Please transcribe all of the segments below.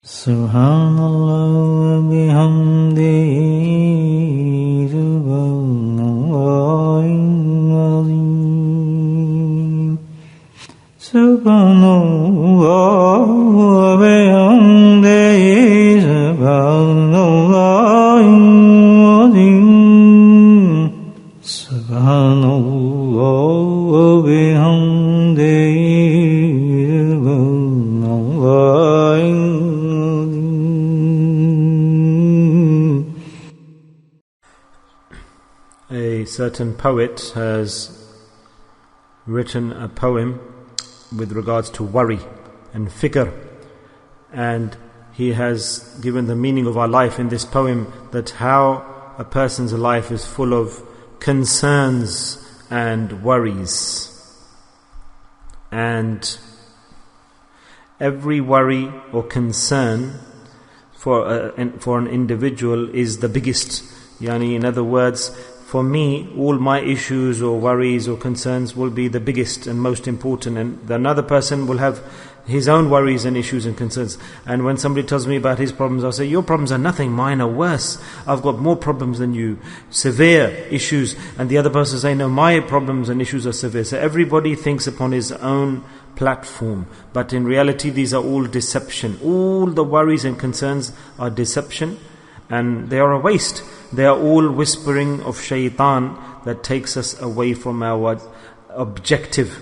Subhanallah wa bihamdihi subhanallahil azim. Subhanallah wa bihamdihi subhanallahil azim. Subhanallah wa bihamdihi subhanallahil. A certain poet has written a poem with regards to worry and fikr, and he has given the meaning of our life in this poem, that how a person's life is full of concerns and worries, and every worry or concern for an individual is the biggest. Yani, in other words, for me, all my issues or worries or concerns will be the biggest and most important, and another person will have his own worries and issues and concerns. And when somebody tells me about his problems, I'll say, your problems are nothing, mine are worse. I've got more problems than you, severe issues. And the other person will say, no, my problems and issues are severe. So everybody thinks upon his own platform, but in reality these are all deception. All the worries and concerns are deception, and they are a waste. They are all whispering of shaitan that takes us away from our objective.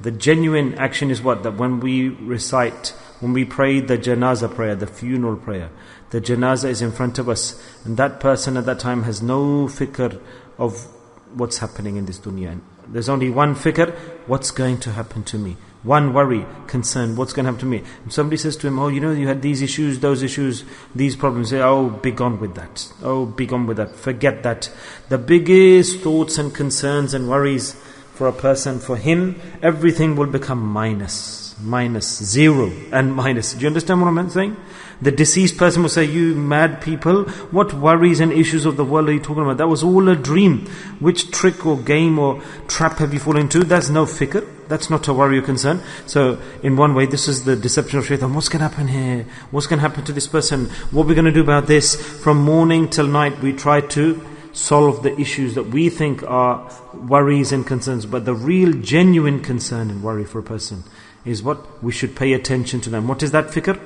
The genuine action is what? That when we recite, when we pray the janazah prayer, the funeral prayer, the janazah is in front of us, and that person at that time has no fikr of what's happening in this dunya. There's only one fikr, what's going to happen to me? One worry, concern, what's going to happen to me? If somebody says to him, oh, you had these issues, those issues, these problems, say, oh, be gone with that. Oh, be gone with that. Forget that. The biggest thoughts and concerns and worries for a person, for him, everything will become minus, zero and minus. Do you understand what I'm saying? The deceased person will say, you mad people, what worries and issues of the world are you talking about? That was all a dream. Which trick or game or trap have you fallen into? That's no fikr. That's not a worry or concern. So in one way, this is the deception of shaitan. What's going to happen here? What's going to happen to this person? What are we going to do about this? From morning till night, we try to solve the issues that we think are worries and concerns. But the real genuine concern and worry for a person is what? We should pay attention to them. What is that fikr?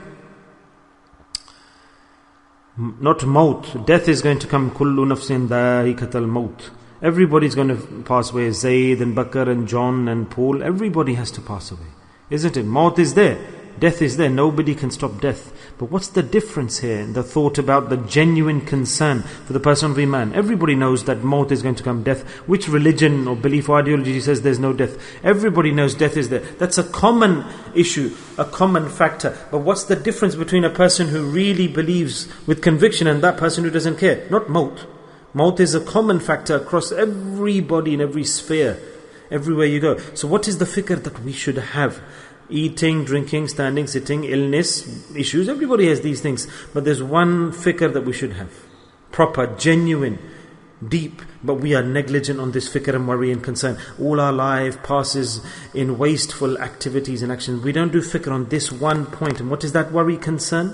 Not maut. Death is going to come. Kullu nafsin dhaikatal maut. Everybody's going to pass away. Zayd and Bakr and John and Paul. Everybody has to pass away. Isn't it? Maut is there. Death is there. Nobody can stop death. But what's the difference here in the thought about the genuine concern for the person of Iman? Everybody knows that maut is going to come, death. Which religion or belief or ideology says there's no death? Everybody knows death is there. That's a common issue, a common factor. But what's the difference between a person who really believes with conviction and that person who doesn't care? Not maut. Maut is a common factor across everybody in every sphere, everywhere you go. So what is the fikr that we should have? Eating, drinking, standing, sitting, illness, issues, everybody has these things. But there's one fikr that we should have. Proper, genuine, deep. But we are negligent on this fikr and worry and concern. All our life passes in wasteful activities and actions. We don't do fikr on this one point. And what is that worry, concern?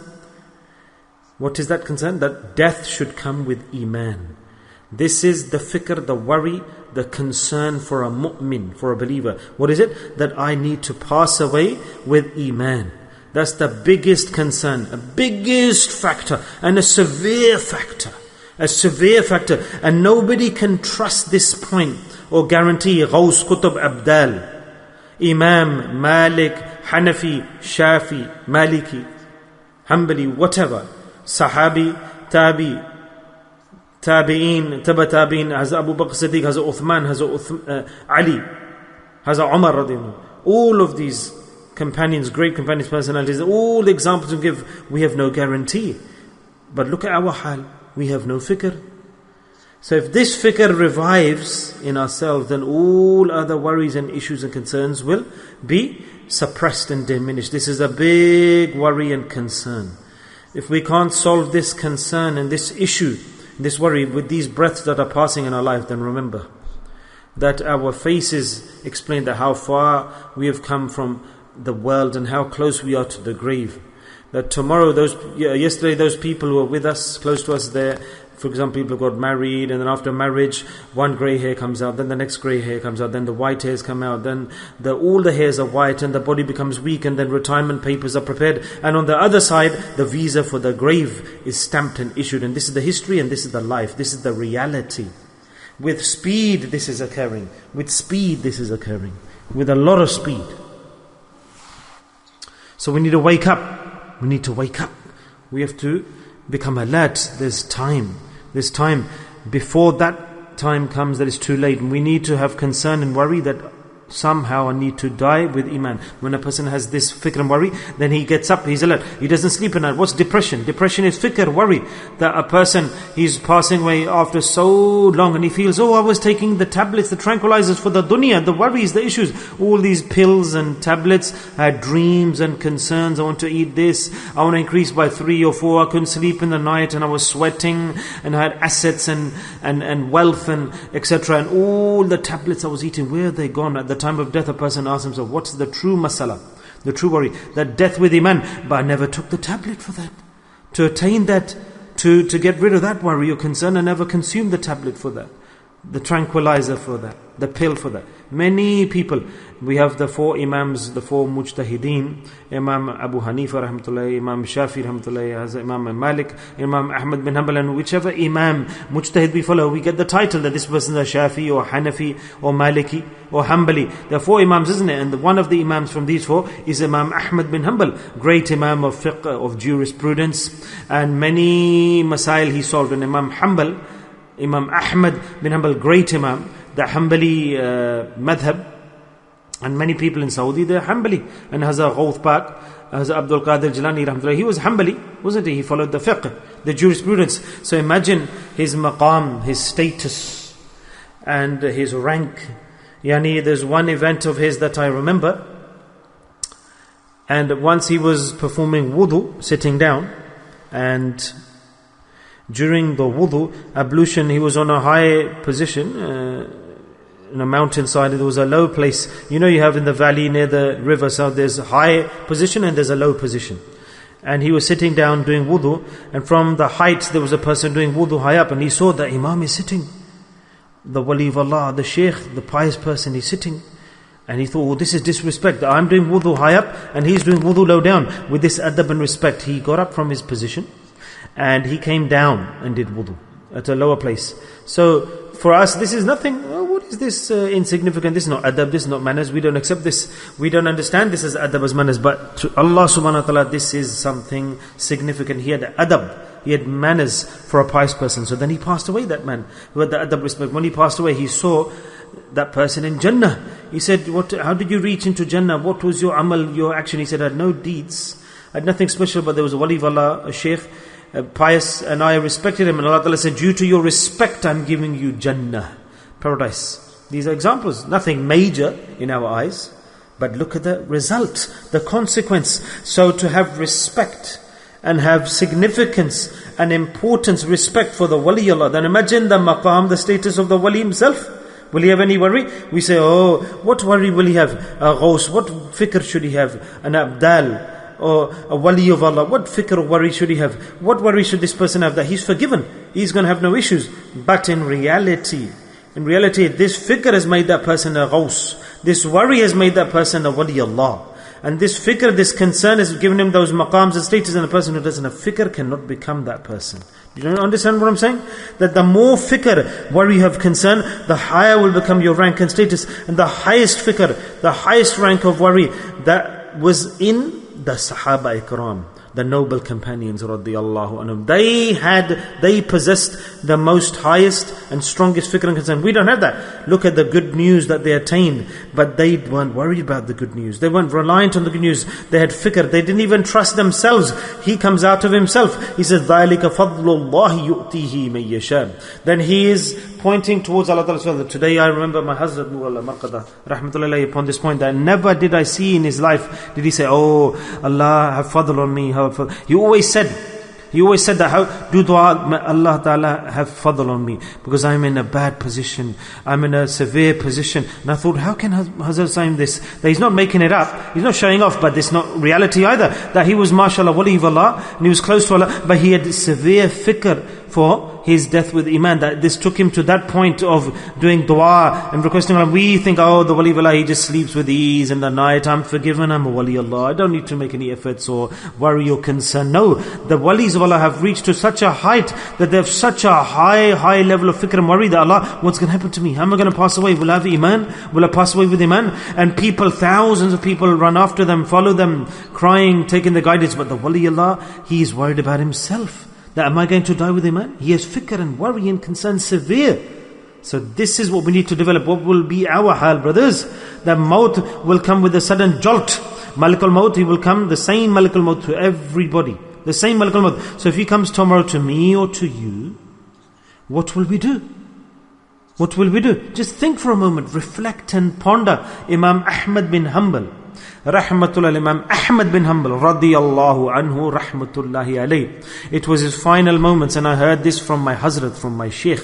What is that concern? That death should come with iman. This is the fikr, the worry, the concern for a mu'min, for a believer. What is it? That I need to pass away with iman. That's the biggest concern, a biggest factor, and a severe factor. A severe factor. And nobody can trust this point or guarantee. Ghaus, Qutb, Abdal, Imam, Malik, Hanafi, Shafi, Maliki, Hanbali, whatever. Sahabi, Tabi, Tabi'in, Taba Tabi'in, Hazrat Abu Bakr Siddiq, Hazrat Uthman, Hazrat Ali, Hazrat Umar radiyallahu. All of these companions, great companions, personalities, all the examples we give, we have no guarantee. But look at our hal, we have no fikr. So if this fikr revives in ourselves, then all other worries and issues and concerns will be suppressed and diminished. This is a big worry and concern. If we can't solve this concern and this issue, this worry with these breaths that are passing in our life, then remember that our faces explain that how far we have come from the world and how close we are to the grave. that tomorrow, yesterday those people who were with us, close to us there, for example, people got married, and then after marriage, one grey hair comes out, then the next grey hair comes out, then the white hairs come out, then all the hairs are white, and the body becomes weak, and then retirement papers are prepared. And on the other side, the visa for the grave is stamped and issued. And this is the history, and this is the life, this is the reality. With speed, this is occurring. With speed, this is occurring. With a lot of speed. So we need to wake up. We need to wake up. We have to become alert. There's time. There's time. Before that time comes, that is too late. And we need to have concern and worry that somehow I need to die with Iman. When a person has this fikr and worry, then he gets up, he's alert. He doesn't sleep at night. What's depression? Depression is fikr, worry. That a person, he's passing away after so long, and he feels, I was taking the tablets, the tranquilizers for the dunya, the worries, the issues. All these pills and tablets. I had dreams and concerns. I want to eat this. I want to increase by 3 or 4. I couldn't sleep in the night, and I was sweating, and I had assets and wealth and etc. And all the tablets I was eating, where are they gone? At the time of death, a person asks himself, what's the true masala, the true worry? That death with Iman, but I never took the tablet for that. To attain that, to get rid of that worry or concern, I never consumed the tablet for that, the tranquilizer for that, the pill for that. Many people, we have the 4 Imams, the 4 Mujtahideen, Imam Abu Hanifa rahmatullahi, Imam Shafi rahmatullahi, Imam Malik, Imam Ahmad bin Hanbal, and whichever Imam Mujtahid we follow, we get the title that this person is Shafi or Hanafi or Maliki or Hanbali. There are 4 Imams, isn't it? And one of the Imams from these 4 is Imam Ahmad bin Hanbal, great Imam of fiqh, of jurisprudence, and many masail he solved. And Imam Ahmad bin Hanbal, great Imam, the Hanbali madhab, and many people in Saudi, they're Hanbali. And Hazrat Ghawth Pak, Hazrat Abdul Qadir Jilani rahmatullah, he was Hanbali, wasn't he? He followed the fiqh, the jurisprudence. So imagine his maqam, his status, and his rank. There's one event of his that I remember, and once he was performing wudu, sitting down, and during the wudu, ablution, he was on a high position, in a mountainside. There was a low place. You have in the valley near the river, so there's a high position and there's a low position. And he was sitting down doing wudu, and from the height there was a person doing wudu high up, and he saw the Imam is sitting. The wali of Allah, the Shaykh, the pious person, is sitting. And he thought, this is disrespect. I'm doing wudu high up and he's doing wudu low down. With this adab and respect, he got up from his position and he came down and did wudu at a lower place. So for us, this is nothing. What is this insignificant? This is not adab, this is not manners. We don't accept this. We don't understand this as adab, as manners. But to Allah subhanahu wa ta'ala, this is something significant. He had adab, he had manners for a pious person. So then he passed away, that man who had the adab respect. When he passed away, he saw that person in Jannah. He said, how did you reach into Jannah? What was your amal, your action? He said, I had no deeds, I had nothing special, but there was a wali of Allah, a Shaykh, pious, and I respected him. And Allah Ta'ala said, due to your respect, I'm giving you Jannah, paradise. These are examples, nothing major in our eyes, but look at the result, the consequence. So to have respect and have significance and importance, respect for the wali Allah, then imagine the maqam, the status of the wali himself. Will he have any worry? We say, what worry will he have? A ghaus, what fikr should he have? An abdal, or a wali of Allah, what fikr or worry should he have? What worry should this person have? That he's forgiven, he's going to have no issues. But in reality, this fikr has made that person a ghaus. This worry has made that person a wali Allah. And this fikr, this concern has given him those maqams and status, and a person who doesn't have fikr cannot become that person. You don't understand what I'm saying? That the more fikr, worry you have concern, the higher will become your rank and status. And the highest fikr, the highest rank of worry, that was in the Sahaba Ikram, the noble companions radiyallahu anhum. They possessed the most highest and strongest fikr and concern. We don't have that. Look at the good news that they attained, but they weren't worried about the good news. They weren't reliant on the good news. They had fikr. They didn't even trust themselves. He comes out of himself. He says, ذَلِكَ فَضْلُ اللَّهِ يُؤْتِيهِ مَن يَشَاءُ. Then he is pointing towards Allah Ta'ala. Today I remember my Hazrat Nur Allah Marqada rahmatullahi upon this point, that never did I see in his life did he say, Allah have fadl on me. He always said He always said that, how do dua, may Allah Ta'ala have fadl on me, because I'm in a bad position, I'm in a severe position. And I thought, how can Hazrat Hussain this? That he's not making it up, he's not showing off, but it's not reality either. That he was, mashallah, wali of Allah, and he was close to Allah, but he had severe fikr for his death with Iman, that this took him to that point of doing dua and requesting Allah. We think, oh, the wali of Allah, he just sleeps with ease in the night, I'm forgiven, I'm a wali of Allah, I don't need to make any efforts or worry or concern. No, the walis of Allah have reached to such a height that they have such a high level of fikr and worry that Allah, what's going to happen to me? How am I going to pass away? Will I have Iman? Will I pass away with Iman? And people, thousands of people run after them, follow them, crying, taking the guidance. But the wali of Allah, he is worried about himself. That am I going to die with Iman? He has fikr and worry and concern severe. So this is what we need to develop. What will be our hal, brothers? The maut will come with a sudden jolt. Malakul Maut, he will come, the same Malakul Maut to everybody. The same Malakul Maut. So if he comes tomorrow to me or to you, what will we do? What will we do? Just think for a moment, reflect and ponder. Imam Ahmad bin Hanbal, Rahmatullah, Imam Ahmad bin Hanbal, radiyallahu anhu, rahmatullahi alayh. It was his final moments, and I heard this from my Hazrat, from my Sheikh.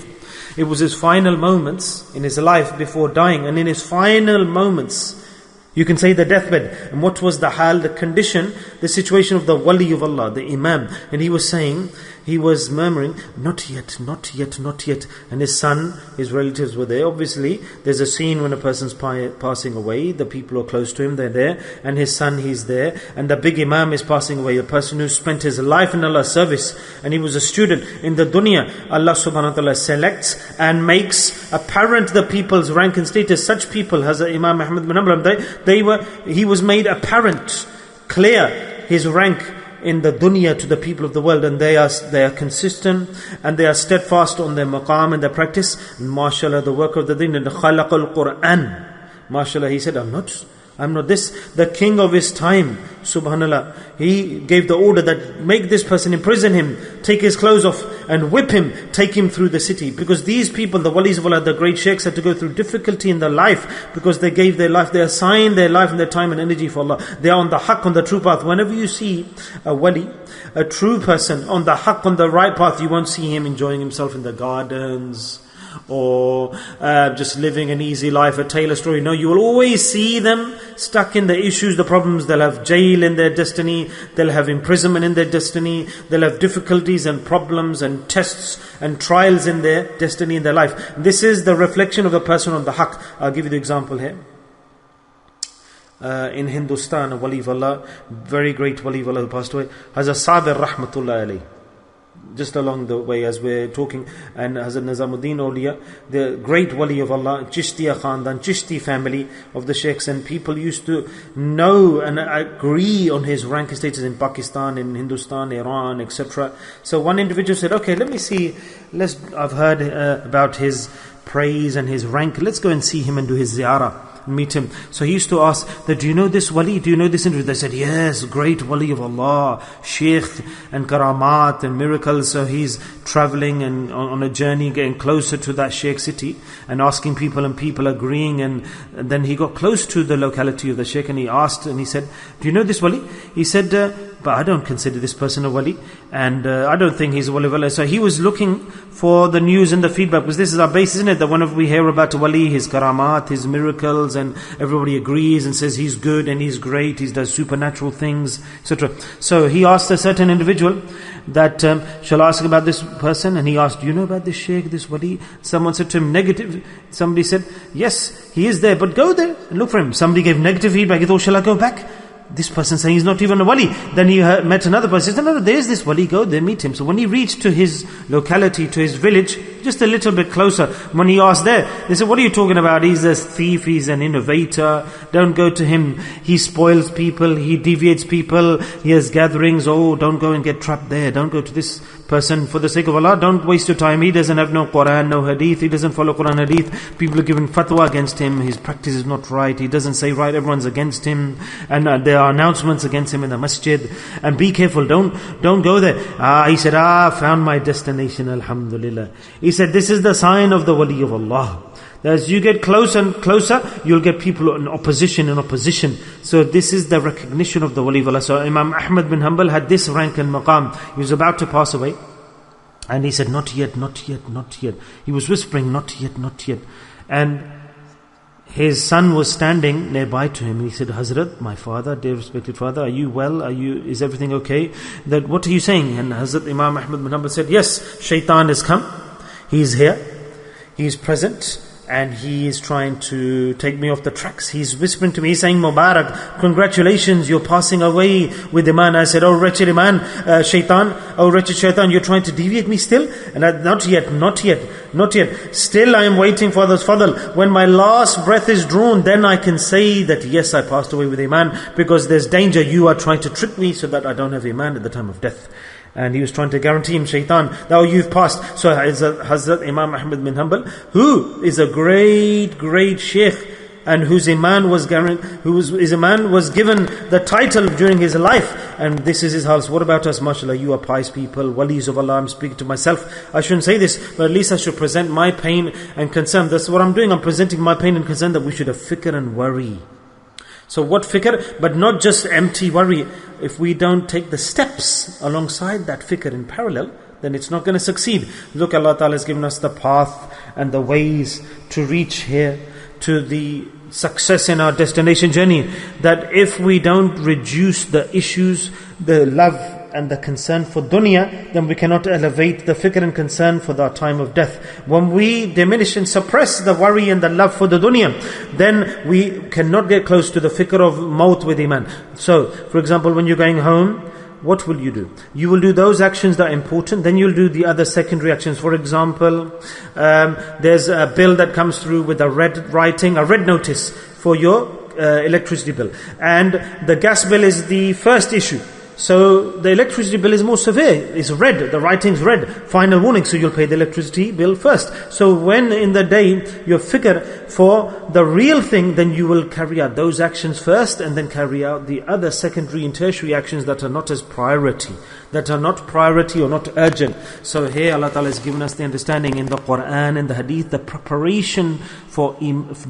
It was his final moments in his life before dying, and in his final moments, you can say the deathbed. And what was the hal, the condition, the situation of the wali of Allah, the Imam. And he was saying, he was murmuring, not yet, not yet, not yet. And his son, his relatives were there. Obviously, there's a scene when a person's passing away. The people are close to him, they're there. And his son, he's there. And the big Imam is passing away. The person who spent his life in Allah's service. And he was a student in the dunya. Allah subhanahu wa ta'ala selects and makes apparent the people's rank and status. Such people, as Imam Ahmad bin Hanbal, he was made apparent, clear, his rank in the dunya to the people of the world, and they are consistent and they are steadfast on their maqam and their practice. And mashallah, the work of the deen, and khalaqal Quran, mashallah, he said, I'm not this. The king of his time, subhanallah, he gave the order that make this person, imprison him, take his clothes off and whip him, take him through the city. Because these people, the walis of Allah, the great sheikhs, had to go through difficulty in their life, because they gave their life, they assigned their life and their time and energy for Allah. They are on the haqq, on the true path. Whenever you see a wali, a true person on the haqq, on the right path, you won't see him enjoying himself in the gardens or just living an easy life, a tale, a story. No, you will always see them stuck in the issues, the problems. They'll have jail in their destiny, they'll have imprisonment in their destiny, they'll have difficulties and problems and tests and trials in their destiny, in their life. This is the reflection of a person on the haqq. I'll give you the example here. In Hindustan, a wali of Allah, very great wali of Allah who passed away, Hazrat Sabir rahmatullah alayhi. Just along the way as we're talking, and Hazrat Nizamuddin Awliya, the great wali of Allah, Chishtiya Khandan, Chishti family of the sheikhs, and people used to know and agree on his rank and status in Pakistan, in Hindustan, Iran, etc. So one individual said, okay, let me see, I've heard about his praise and his rank, let's go and see him and do his ziyarah, meet him. So he used to ask that, do you know this wali? Do you know this individual? They said, yes, great wali of Allah, sheikh and karamat and miracles. So he's traveling and on a journey, getting closer to that sheikh city and asking people, and people agreeing. And then he got close to the locality of the sheikh, and he asked, and he said, do you know this wali? He said, but I don't consider this person a wali, and I don't think he's a wali of Allah. So he was looking for the news and the feedback, because this is our base, isn't it? That whenever we hear about a wali, his karamat, his miracles, and everybody agrees and says he's good and he's great, he does supernatural things, etc. So he asked a certain individual that, shall I ask about this person? And he asked, do you know about this sheikh, this wali? Someone said to him, negative. Somebody said, yes, he is there, but go there and look for him. Somebody gave negative feedback. He thought, shall I go back? This person saying he's not even a wali. Then he met another person. He said, no, there's this wali, go there, meet him. So when he reached to his locality, to his village, just a little bit closer, when he asked there, they said, what are you talking about? He's a thief, he's an innovator, don't go to him. He spoils people, he deviates people, he has gatherings, oh, don't go and get trapped there, don't go to this person, for the sake of Allah, don't waste your time. He doesn't have no Quran, no Hadith, he doesn't follow Quran, Hadith. People are giving fatwa against him, his practice is not right, he doesn't say right, everyone's against him, and there are announcements against him in the masjid, and be careful, don't go there. He said, found my destination, alhamdulillah. He said, this is the sign of the wali of Allah. As you get closer and closer, you'll get people in opposition and opposition. So this is the recognition of the wali of Allah. So Imam Ahmad bin Hanbal had this rank and maqam. He was about to pass away. And he said, not yet, not yet, not yet. He was whispering, not yet, not yet. And his son was standing nearby to him. He said, Hazrat, my father, dear respected father, are you well? Is everything okay? That, what are you saying? And Hazrat Imam Ahmad bin Hanbal said, yes, shaitan has come. He is here. He is present. And he is trying to take me off the tracks. He's whispering to me, he's saying, Mubarak, congratulations, you're passing away with Iman. I said, oh wretched Iman, shaitan, oh wretched shaitan, you're trying to deviate me still? And not yet, not yet, not yet. Still I am waiting for this fadl. When my last breath is drawn, then I can say that yes, I passed away with Iman, because there's danger. You are trying to trick me so that I don't have Iman at the time of death. And he was trying to guarantee him, shaitan, now you've passed. So Hazrat Imam Ahmad bin Hanbal, who is a great, great sheikh, and whose iman was given the title during his life, and this is his house. What about us, mashallah? You are pious people, walis of Allah. I'm speaking to myself. I shouldn't say this, but at least I should present my pain and concern. That's what I'm doing. I'm presenting my pain and concern, that we should have fikr and worry. So what fikr? But not just empty worry. If we don't take the steps alongside that fikr in parallel, then it's not going to succeed. Look, Allah Ta'ala has given us the path and the ways to reach here, to the success in our destination journey. That if we don't reduce the issues, the love and the concern for dunya, then we cannot elevate the fikr and concern for the time of death. When we diminish and suppress the worry and the love for the dunya, then we cannot get close to the fikr of maut with iman. So, for example, when you're going home, what will you do? You will do those actions that are important, then you'll do the other secondary actions. For example, there's a bill that comes through with a red notice for your electricity bill. And the gas bill is the first issue. So the electricity bill is more severe. It's red. The writing's red. Final warning. So you'll pay the electricity bill first. So when in the day you fikr for the real thing, then you will carry out those actions first, and then carry out the other secondary and tertiary actions that are not as priority, that are not priority or not urgent. So here Allah Ta'ala has given us the understanding in the Quran and the Hadith, the preparation for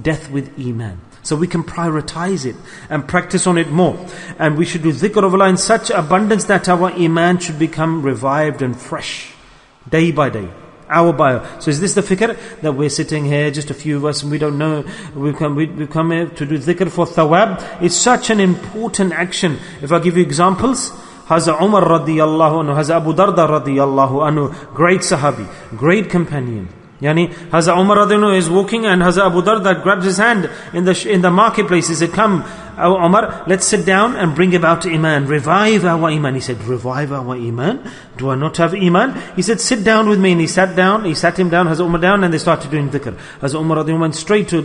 death with iman. So we can prioritize it and practice on it more. And we should do dhikr of Allah in such abundance that our iman should become revived and fresh, day by day, hour by hour. So is this the fikr? That we're sitting here, just a few of us, and we don't know, we've come here to do dhikr for thawab. It's such an important action. If I give you examples, Hazrat Umar radiyallahu anhu, Hazrat Abu Darda radiyallahu anhu, great sahabi, great companion. Yani Hazrat Umar radhiyallahu anhu is walking, and Hazrat Abu Darda grabs his hand in the marketplace. He said, come, Umar, let's sit down and bring about iman, revive our iman. He said, revive our iman? Do I not have iman? He said, sit down with me. And he sat him down, Hazrat Umar down, and they started doing dhikr. Hazrat Umar radhiyallahu anhu went straight to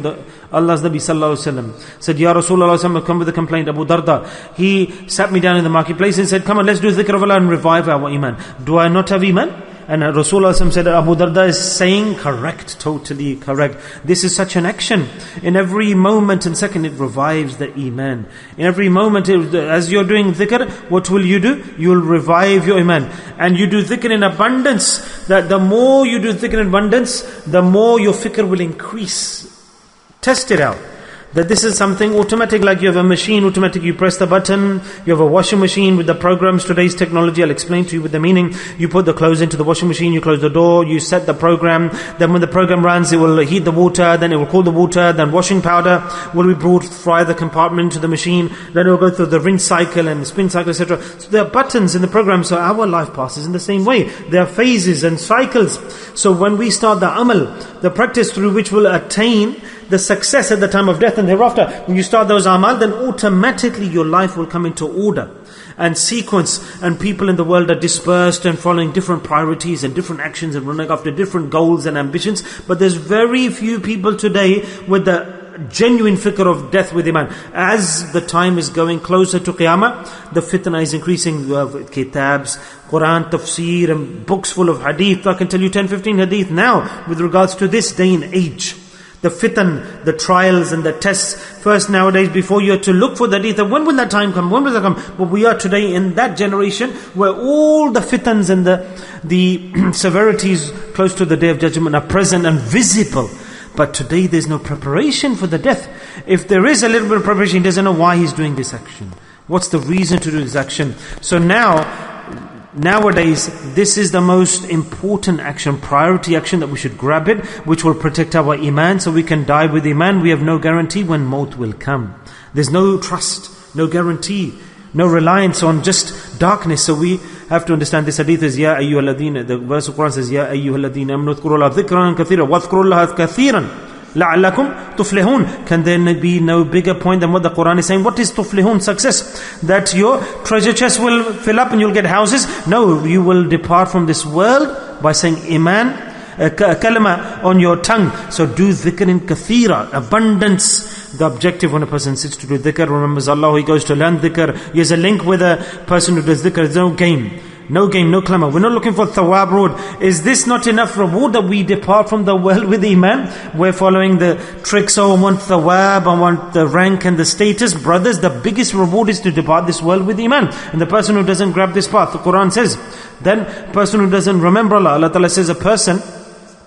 Allah's Nabi sallallahu alaihi wasallam, said, Ya Rasulullah, come with a complaint. Abu Darda, he sat me down in the marketplace and said, come on, let's do dhikr of Allah and revive our iman. Do I not have iman? And Rasulullah said, Abu Darda is saying correct, totally correct. This is such an action. In every moment and second, it revives the iman. In every moment, as you're doing dhikr, what will you do? You will revive your iman. And you do dhikr in abundance. That the more you do dhikr in abundance, the more your fikr will increase. Test it out. That this is something automatic, like you have a machine, automatic, you press the button, you have a washing machine with the programs, today's technology, I'll explain to you with the meaning. You put the clothes into the washing machine, you close the door, you set the program, then when the program runs, it will heat the water, then it will cool the water, then washing powder will be brought via the compartment to the machine, then it will go through the rinse cycle and the spin cycle, etc. So there are buttons in the program, so our life passes in the same way. There are phases and cycles. So when we start the amal, the practice through which we'll attain the success at the time of death and thereafter, when you start those amal, then automatically your life will come into order and sequence, and people in the world are dispersed and following different priorities and different actions and running after different goals and ambitions. But there's very few people today with the genuine fikr of death with iman. As the time is going closer to Qiyamah, the fitna is increasing. You have kitabs, Quran, tafsir, and books full of hadith. I can tell you 10-15 hadith now with regards to this day and age. The fitan, the trials and the tests. First nowadays, before you have to look for the hadith, when will that time come? When will that come? But we are today in that generation where all the fitans and the severities close to the Day of Judgment are present and visible. But today there's no preparation for the death. If there is a little bit of preparation, he doesn't know why he's doing this action. What's the reason to do this action? So nowadays, this is the most important action, priority action, that we should grab it, which will protect our iman, so we can die with iman. We have no guarantee when maut will come. There's no trust, no guarantee, no reliance on just darkness. So we have to understand this hadith is, Ya ayyuhalladhina, the verse of Quran says, Ya ayyuhalladhina amanu dhkurullaha dhikran kathiran wa dhkurullaha kathiran la'allakum tuflihun. Can there be no bigger point than what the Quran is saying? What is tuflihun? Success. That your treasure chest will fill up and you'll get houses? No, you will depart from this world by saying iman, kalima on your tongue. So do dhikr in kathira, abundance. The objective when a person sits to do dhikr, remembers Allah, he goes to learn dhikr. He has a link with a person who does dhikr. There's no game. No gain, no clamor. We're not looking for thawab road. Is this not enough reward that we depart from the world with iman? We're following the tricks. Oh, I want thawab, I want the rank and the status. Brothers, the biggest reward is to depart this world with iman. And the person who doesn't grab this path, the Quran says, then person who doesn't remember Allah, Allah Ta'ala says, a person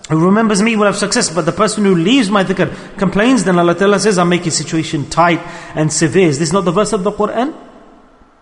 who remembers me will have success, but the person who leaves my dhikr, complains, then Allah Ta'ala says, I'll make his situation tight and severe. Is this not the verse of the Quran?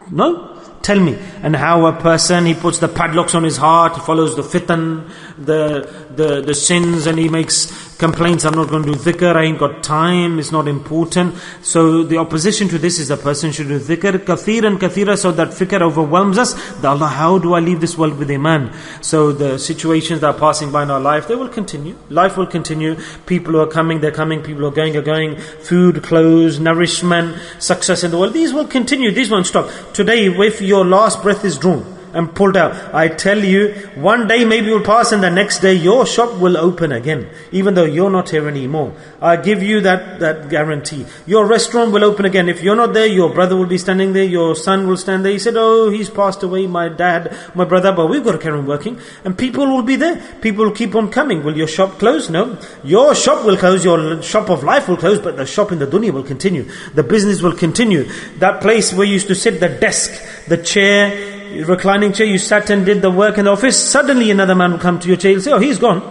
No? Tell me. And how a person, he puts the padlocks on his heart, he follows the fitan, the sins, and he makes complaints, I'm not going to do dhikr, I ain't got time, it's not important. So the opposition to this is a person should do dhikr, kathir and kathira, so that fikr overwhelms us. Allah, how do I leave this world with iman? So the situations that are passing by in our life, they will continue. Life will continue. People who are coming, they're coming. People who are going, are going. Food, clothes, nourishment, success in the world, these will continue. These won't stop. Today, if your last breath is drawn and pulled out, I tell you, one day maybe will pass and the next day your shop will open again, even though you're not here anymore. I give you that guarantee. Your restaurant will open again. If you're not there, your brother will be standing there, your son will stand there. He said, oh, he's passed away, my dad, my brother, but we've got to carry on working. And people will be there. People will keep on coming. Will your shop close? No. Your shop will close, your shop of life will close, but the shop in the dunya will continue. The business will continue. That place where you used to sit, the desk, the chair, reclining chair, you sat and did the work in the office, suddenly another man will come to your chair and say, oh, he's gone.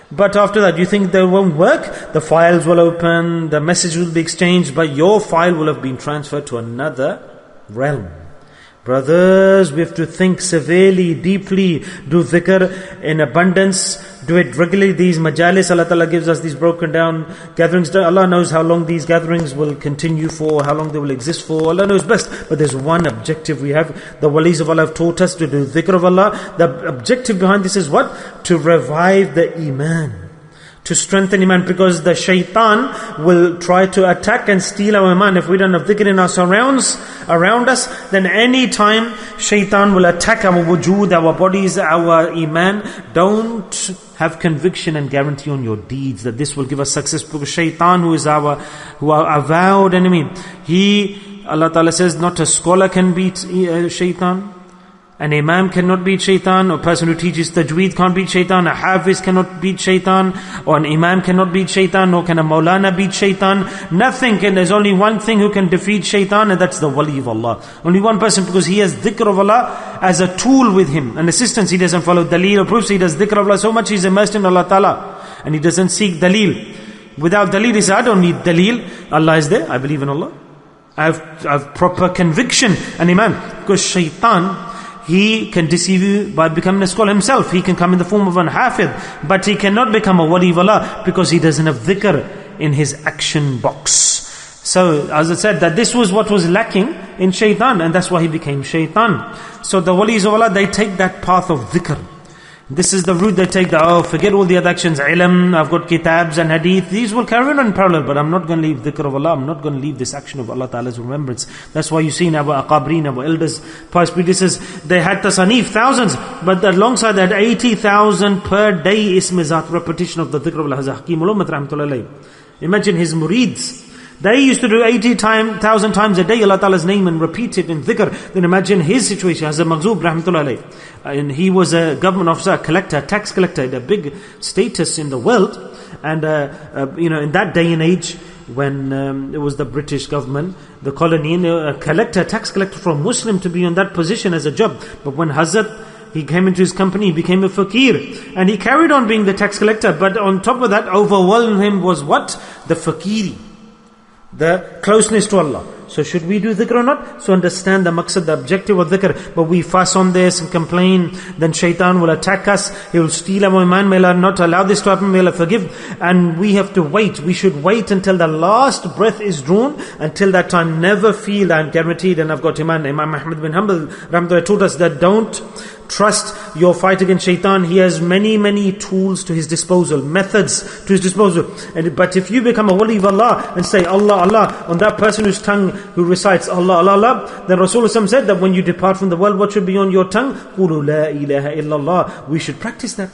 But after that, you think they won't work? The files will open, the message will be exchanged, but your file will have been transferred to another realm. Brothers, we have to think severely, deeply, do dhikr in abundance, do it regularly. These majalis, Allah Ta'ala gives us these broken down gatherings. Allah knows how long these gatherings will continue for, how long they will exist for. Allah knows best. But there's one objective we have. The walis of Allah have taught us to do dhikr of Allah. The objective behind this is what? To revive the iman. To strengthen iman, because the shaitan will try to attack and steal our iman. If we don't have dhikr in our surrounds, around us, then any time shaitan will attack our wujood, our bodies, our iman. Don't have conviction and guarantee on your deeds that this will give us success, because shaitan, who our avowed enemy, Allah Ta'ala says, not a scholar can beat shaitan. An imam cannot beat shaitan, or a person who teaches tajweed can't beat shaitan, a hafiz cannot beat shaitan, or an imam cannot beat shaitan, nor can a maulana beat shaitan. Nothing can. There's only one thing who can defeat shaitan, and that's the wali of Allah. Only one person, because he has dhikr of Allah as a tool with him, an assistance. He doesn't follow daleel or proofs, he does dhikr of Allah so much, he's immersed in Allah Ta'ala, and he doesn't seek daleel. Without daleel, he says, I don't need daleel, Allah is there, I believe in Allah, I have proper conviction and iman. Because shaitan, he can deceive you by becoming a scholar himself. He can come in the form of an hafid, but he cannot become a wali of Allah because he doesn't have dhikr in his action box. So, as I said, that this was what was lacking in shaitan, and that's why he became shaitan. So the walis of Allah, they take that path of dhikr. This is the route they take, forget all the other actions, ilm, I've got kitabs and hadith, these will carry on in parallel, but I'm not going to leave dhikr of Allah, I'm not going to leave this action of Allah Ta'ala's remembrance. That's why you see in our aqabreen, our elders, past predecessors, they had tasanif, thousands, but alongside that 80,000 per day ismizat, repetition of the dhikr of Allah. Hakimul Ummat rahmatullahi alayhi. Imagine his murids. They used to do 80,000 times a day Allah Ta'ala's name and repeat it in dhikr. Then imagine his situation as a Maghzub rahmatullahi alayhi. And he was a government officer, a collector, a tax collector, a big status in the world. And in that day and age, when it was the British government, the colony, a collector, tax collector for a Muslim to be in that position as a job. But when Hadhrat he came into his company, he became a fakir. And he carried on being the tax collector. But on top of that, overwhelmed him was what? The fakiri. The closeness to Allah. So should we do dhikr or not? So understand the maqsad, the objective of dhikr. But we fuss on this and complain, then shaitan will attack us. He will steal our iman. May Allah not allow this to happen. May Allah forgive. And we have to wait. We should wait until the last breath is drawn. Until that time, never feel I'm guaranteed and I've got iman. Imam Ahmad bin Hanbal Rahmatullah taught us that don't trust your fight against shaitan. He has many tools to his disposal, methods to his disposal. But if you become a wali of Allah and say Allah, Allah on that person whose tongue who recites Allah, Allah, Allah, then Rasulullah said that when you depart from the world, what should be on your tongue? Qulu la ilaha illallah. We should practice that.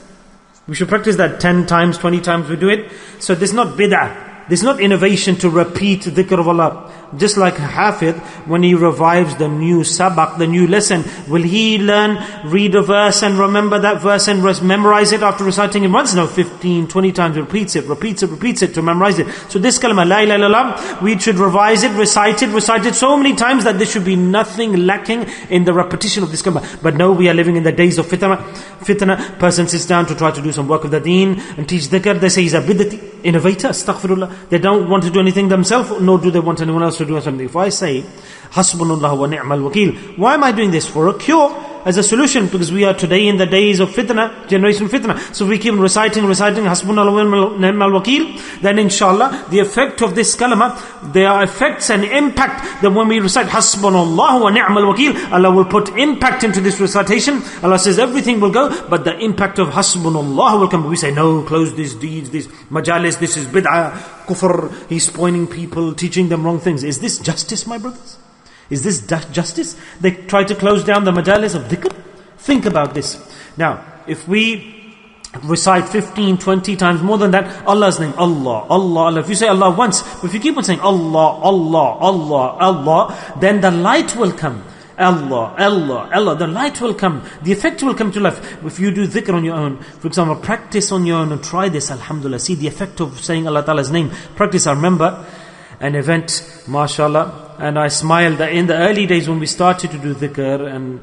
We should practice that 10 times, 20 times we do it. So this is not bid'ah. This is not innovation to repeat dhikr of Allah. Just like Hafid, when he revives the new sabak, the new lesson, will he learn, read a verse and remember that verse and memorize it after reciting it once? No, 15, 20 times, repeats it to memorize it. So this kalima, la ilaha illallah, we should revise it, recite it so many times that there should be nothing lacking in the repetition of this kalima. But no, we are living in the days of fitna. Person sits down to try to do some work of the deen and teach dhikr. They say he's a bid'ati, innovator, astaghfirullah. They don't want to do anything themselves, nor do they want anyone else to do something. If I say, Hasbunallah wa ni'mal wakil, why am I doing this? For a cure, as a solution, because we are today in the days of fitna, generation of fitna. So we keep reciting, Hasbunallah wa ni'mal wakil, then inshallah, the effect of this kalama, there are effects and impact that when we recite Hasbunallah wa ni'mal wakil, Allah will put impact into this recitation. Allah says everything will go, but the impact of Hasbunallah will come. We say, no, close these deeds, this majalis, this is bid'ah, kufr, he's pointing people, teaching them wrong things. Is this justice, my brothers? Is this justice? They try to close down the majalis of dhikr. Think about this. Now, if we recite 15, 20 times more than that, Allah's name, Allah, Allah, Allah. If you say Allah once, but if you keep on saying Allah, Allah, Allah, Allah, then the light will come. Allah, Allah, Allah, the light will come. The effect will come to life. If you do dhikr on your own, for example, practice on your own and try this, alhamdulillah. See the effect of saying Allah Ta'ala's name. Practice. I remember an event, mashallah, and I smiled that in the early days when we started to do dhikr and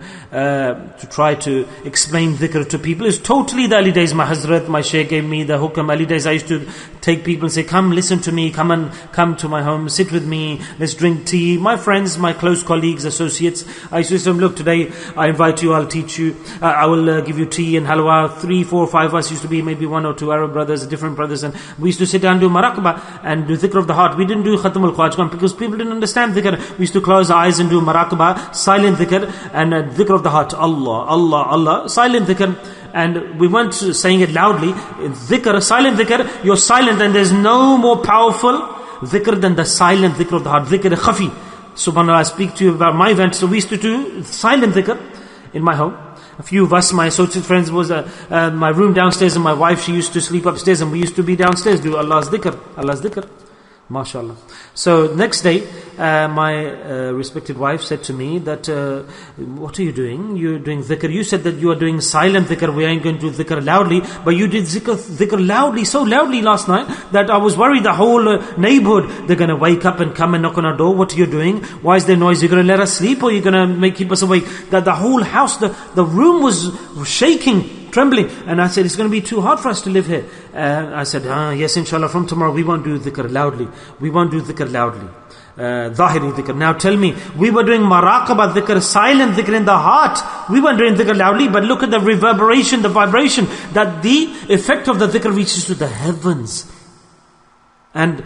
to try to explain dhikr to people, it's totally the early days. My Hazrat, my Shaykh gave me the hukam. Early days I used to take people and say, come listen to me, come to my home, sit with me, let's drink tea. My friends, my close colleagues, associates, I used to say, look, today I invite you, I'll teach you, I will give you tea and halwa. 3, 4, 5 of us used to be, maybe 1 or 2 Arab brothers, different brothers, and we used to sit down and do maraqabah and do dhikr of the heart. We didn't do khatam al-khwajgan because people didn't understand dhikr. We used to close our eyes and do maraqabah, silent dhikr, and dhikr of the heart, Allah, Allah, Allah, silent dhikr. And we weren't saying it loudly. Dhikr, silent dhikr, you're silent, and there's no more powerful dhikr than the silent dhikr of the heart, dhikr khafi. Subhanallah, I speak to you about my event. So we used to do silent dhikr in my home. A few of us, my associate friends, was my room downstairs, and my wife, she used to sleep upstairs, and we used to be downstairs, do Allah's dhikr, Allah's dhikr. MashaAllah. So next day, my respected wife said to me that, what are you doing? You're doing dhikr. You said that you are doing silent dhikr. We ain't going to do dhikr loudly. But you did dhikr loudly, so loudly last night that I was worried the whole neighborhood, they're going to wake up and come and knock on our door. What are you doing? Why is there noise? You're going to let us sleep, or you're going to keep us awake? That the whole house, the room was shaking, trembling. And I said, it's going to be too hard for us to live here. I said, yes, inshallah, from tomorrow we won't do dhikr loudly. We won't do dhikr loudly. Zahiri dhikr. Now tell me, we were doing maraqabah dhikr, silent dhikr in the heart. We weren't doing dhikr loudly, but look at the reverberation, the vibration, that the effect of the dhikr reaches to the heavens. And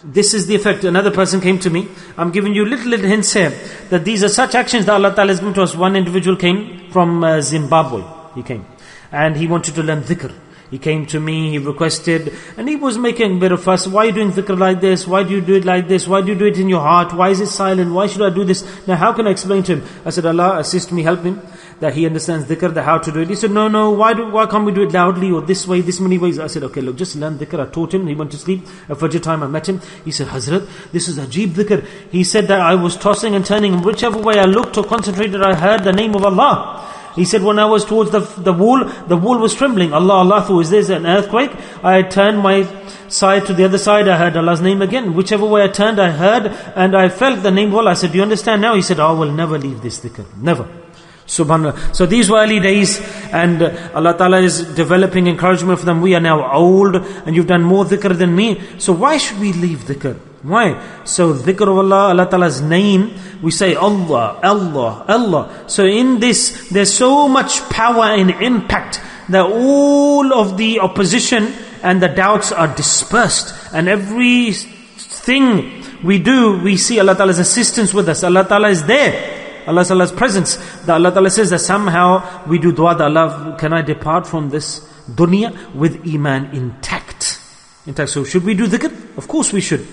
this is the effect. Another person came to me. I'm giving you little hints here, that these are such actions that Allah Ta'ala has given to us. One individual came from Zimbabwe. He came. And he wanted to learn dhikr. He came to me, he requested, and he was making a bit of fuss. Why are you doing dhikr like this? Why do you do it like this? Why do you do it in your heart? Why is it silent? Why should I do this? Now how can I explain to him? I said, Allah assist me, help him, that he understands dhikr, the how to do it. He said, no, why can't we do it loudly or this way, this many ways? I said, okay, look, just learn dhikr. I taught him. He went to sleep. At Fajr time I met him. He said, Hazrat, this is Ajib dhikr. He said that I was tossing and turning, and whichever way I looked or concentrated, I heard the name of Allah. He said, when I was towards the wall was trembling. Allah, Allah, thought, is there an earthquake? I turned my side to the other side, I heard Allah's name again. Whichever way I turned, I heard and I felt the name of Allah. I said, do you understand now? He said, I will never leave this dhikr. Never. Subhanallah. So these were early days, and Allah Ta'ala is developing encouragement for them. We are now old, and you've done more dhikr than me. So why should we leave dhikr? Why? So dhikr of Allah, Allah Ta'ala's name, we say Allah, Allah, Allah. So in this, there's so much power and impact that all of the opposition and the doubts are dispersed. And everything we do, we see Allah Ta'ala's assistance with us. Allah Ta'ala is there. Allah Ta'ala's presence. That Allah Ta'ala says that somehow we do dua that Allah, can I depart from this dunya with iman intact? So should we do dhikr? Of course we should.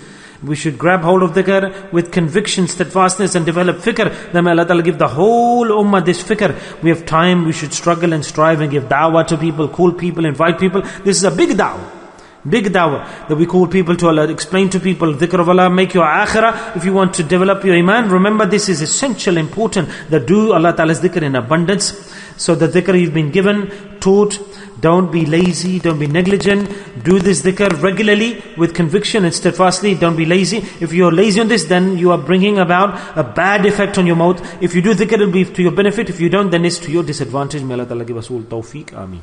We should grab hold of dhikr with conviction, steadfastness, and develop fikr. Then may Allah Ta'ala give the whole ummah this fikr. We have time, we should struggle and strive and give da'wah to people, call people, invite people. This is a big da'wah. Big da'wah, that we call people to Allah, explain to people, dhikr of Allah, make your akhirah. If you want to develop your iman, remember this is essential, important, that do Allah Ta'ala's dhikr in abundance. So the dhikr you've been given, taught, don't be lazy, don't be negligent. Do this dhikr regularly with conviction and steadfastly. Don't be lazy. If you're lazy on this, then you are bringing about a bad effect on your mouth. If you do dhikr, it will be to your benefit. If you don't, then it's to your disadvantage. May Allah Ta'ala give us all tawfiq. Ameen.